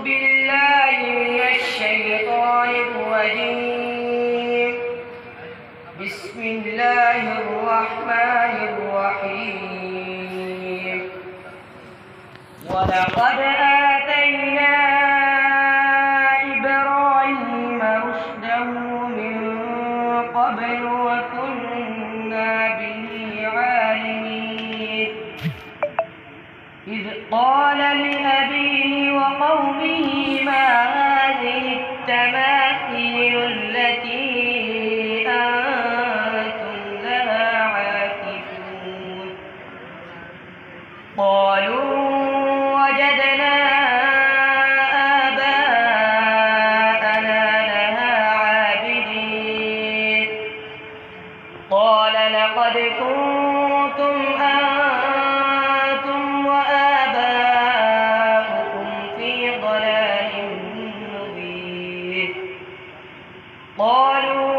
بالله من الشيطان الرجيم. بسم الله الرحمن الرحيم. ولقد آتينا إبراهيم رشده من قبل وكنا به عالمين. إذ قال لأبيه وقومه ما هذه التماثيل التي أنتم لها عاكفون؟ قالوا وجدنا آباءنا لها عابدين. قال لقد كنتم أنتم وآباؤكم في ضلال مبين. قالوا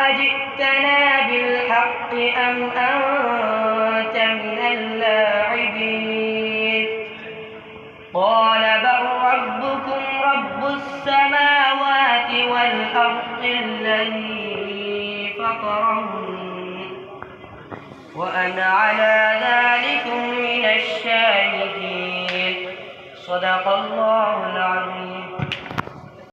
أجئتنا بالحق أم أنت من اللاعبين؟ قال بل ربكم رب السماوات والأرض الذي فطرهن وأنا على ذلك من الشاهدين. صدق الله العظيم.